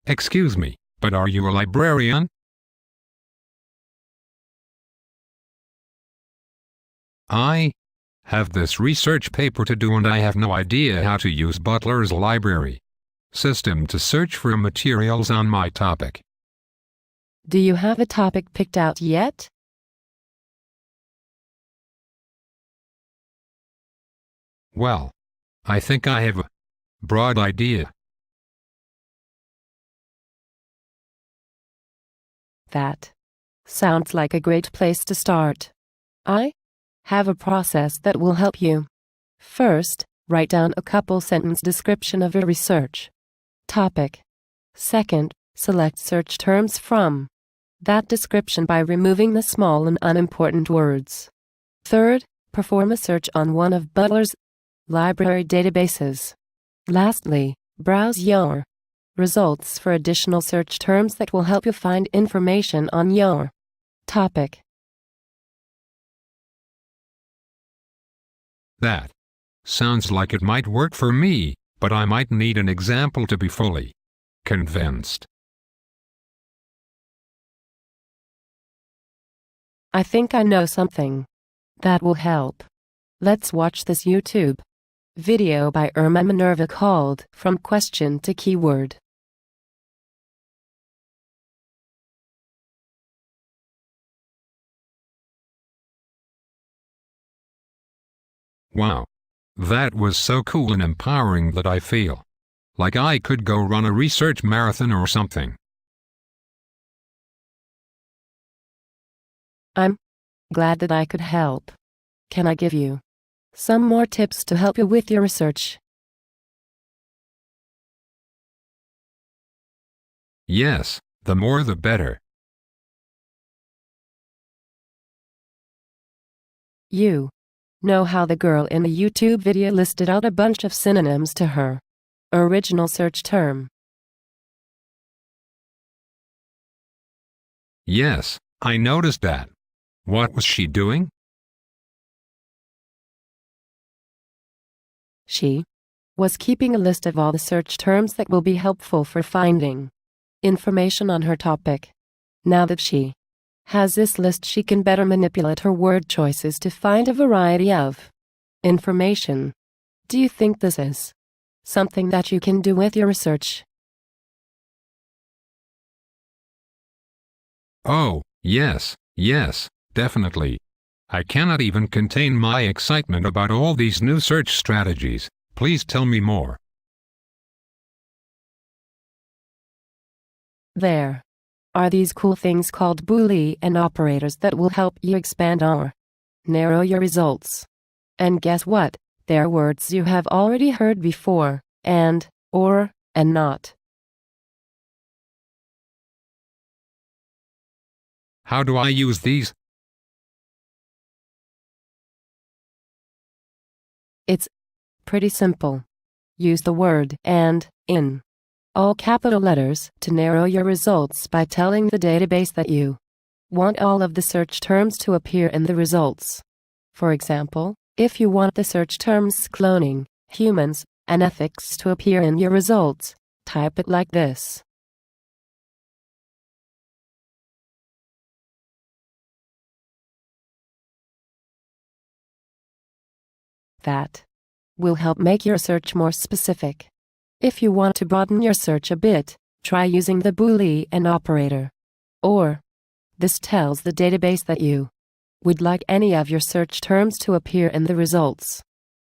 Excuse me, but are you a librarian? I have this research paper to do and I have no idea how to use Butler's library system to search for materials on my topic. Do you have a topic picked out yet? Well, I think I have a broad idea. That sounds like a great place to start. I have a process that will help you. First, write down a couple sentence description of your research topic. Second, select search terms from that description by removing the small and unimportant words. Third, perform a search on one of Butler's library databases. Lastly, browse your results for additional search terms that will help you find information on your topic. That sounds like it might work for me, but I might need an example to be fully convinced. I think I know something that will help. Let's watch this YouTube video by Irma Minerva called From Question to Keyword. Wow. That was so cool and empowering that I feel like I could go run a research marathon or something. I'm glad that I could help. Can I give you some more tips to help you with your research? Yes, the more the better. You know how the girl in the YouTube video listed out a bunch of synonyms to her original search term? Yes, I noticed that. What was she doing? She was keeping a list of all the search terms that will be helpful for finding information on her topic. Now that she has this list, she can better manipulate her word choices to find a variety of information. Do you think this is something that you can do with your research? Oh, yes, definitely. I cannot even contain my excitement about all these new search strategies. Please tell me more. There are these cool things called Boolean operators that will help you expand or narrow your results. And guess what? They're words you have already heard before, and, or, and not. How do I use these? It's pretty simple. Use the word and in all capital letters to narrow your results by telling the database that you want all of the search terms to appear in the results. For example, if you want the search terms cloning, humans, and ethics to appear in your results, type it like this. That will help make your search more specific. If you want to broaden your search a bit, try using the Boolean operator. Or, this tells the database that you would like any of your search terms to appear in the results.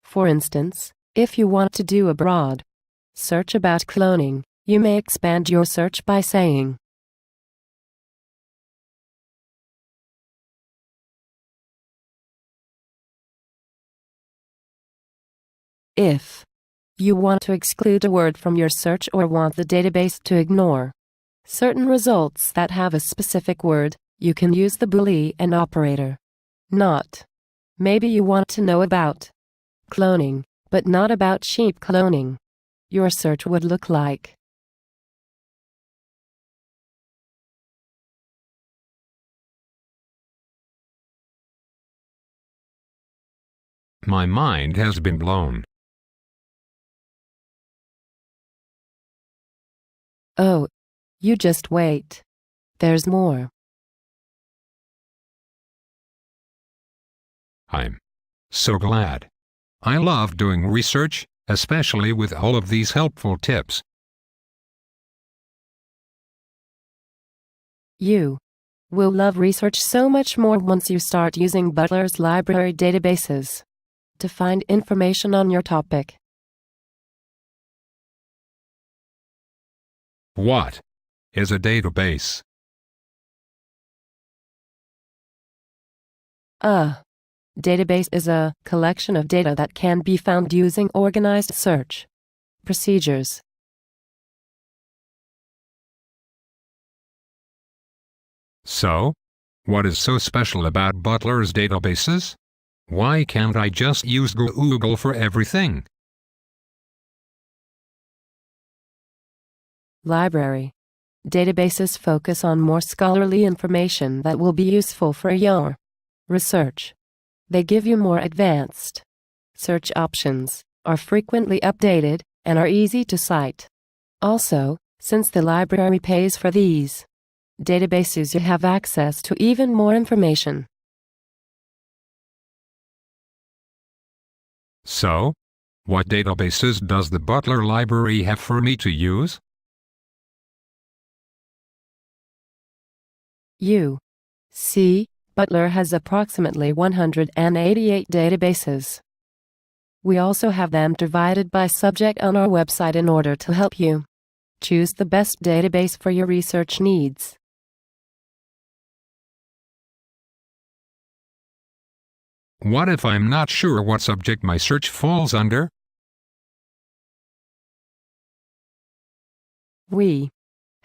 For instance, if you want to do a broad search about cloning, you may expand your search by saying, if you want to exclude a word from your search or want the database to ignore certain results that have a specific word, you can use the Boolean operator. Not. Maybe you want to know about cloning, but not about sheep cloning. Your search would look like My mind has been blown. Oh, You just wait. There's more. I'm so glad. I love doing research, especially with all of these helpful tips. You will love research so much more once you start using Butler's library databases to find information on your topic. What is a database? A database is a collection of data that can be found using organized search procedures. So, what is so special about Butler's databases? Why can't I just use Google for everything? Library databases focus on more scholarly information that will be useful for your research. They give you more advanced search options, are frequently updated, and are easy to cite. Also, since the library pays for these databases, you have access to even more information. So, what databases does the Butler Library have for me to use? You see, Butler has approximately 188 databases. We also have them divided by subject on our website in order to help you choose the best database for your research needs. What if I'm not sure what subject my search falls under? We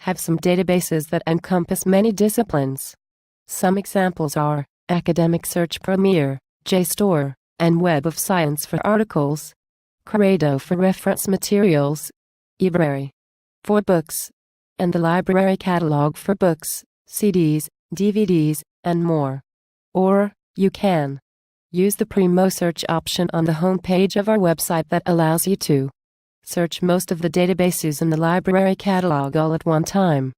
have some databases that encompass many disciplines. Some examples are Academic Search Premier, JSTOR, and Web of Science for articles, Corrado for reference materials, eBrary for books, and the Library Catalog for books, CDs, DVDs, and more. Or, you can use the Primo Search option on the home page of our website that allows you to search most of the databases in the library catalog all at one time.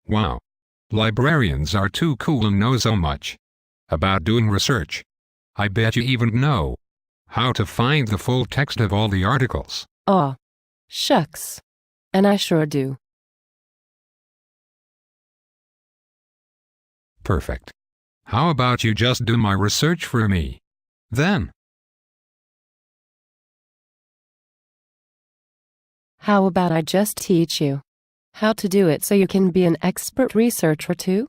Wow! Librarians are too cool and know so much about doing research. I bet you even know how to find the full text of all the articles. Aw, shucks. And I sure do. Perfect. How about you just do my research for me? Then. How about I just teach you how to do it so you can be an expert researcher too?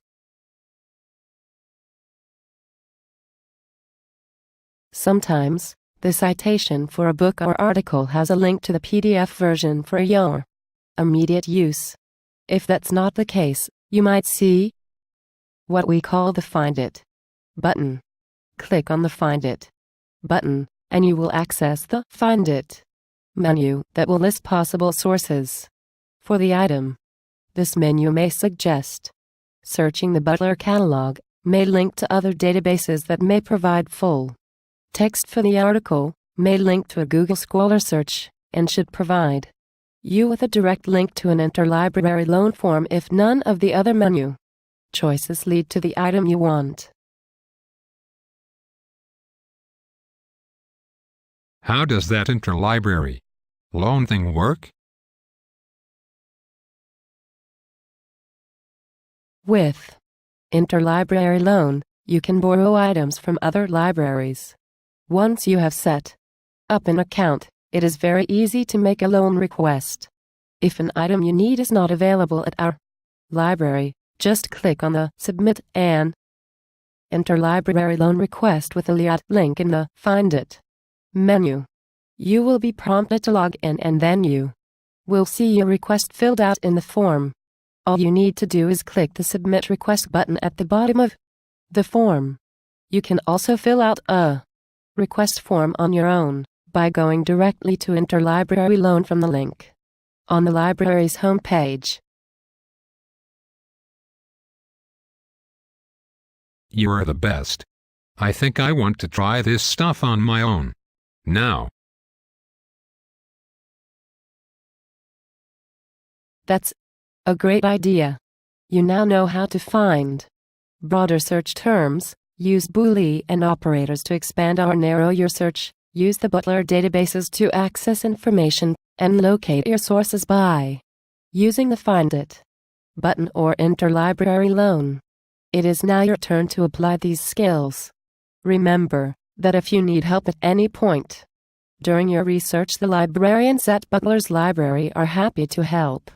Sometimes, the citation for a book or article has a link to the PDF version for your immediate use. If that's not the case, you might see what we call the Find It button. Click on the Find It button, and you will access the Find It menu that will list possible sources for the item. This menu may suggest searching the Butler catalog, may link to other databases that may provide full text for the article, may link to a Google Scholar search, and should provide you with a direct link to an interlibrary loan form if none of the other menu choices lead to the item you want. How does that interlibrary loan thing work? With interlibrary loan, you can borrow items from other libraries. Once you have set up an account, it is very easy to make a loan request. If an item you need is not available at our library, just click on the Submit an Interlibrary Loan Request with a link in the Find It menu. You will be prompted to log in, and then you will see your request filled out in the form. All you need to do is click the Submit Request button at the bottom of the form. You can also fill out a request form on your own by going directly to Interlibrary Loan from the link on the library's homepage. You are the best. I think I want to try this stuff on my own now. That's a great idea. You now know how to find broader search terms, use Boolean operators to expand or narrow your search, use the Butler databases to access information, and locate your sources by using the Find It button or Interlibrary Loan. It is now your turn to apply these skills. Remember that if you need help at any point during your research, the librarians at Butler's Library are happy to help.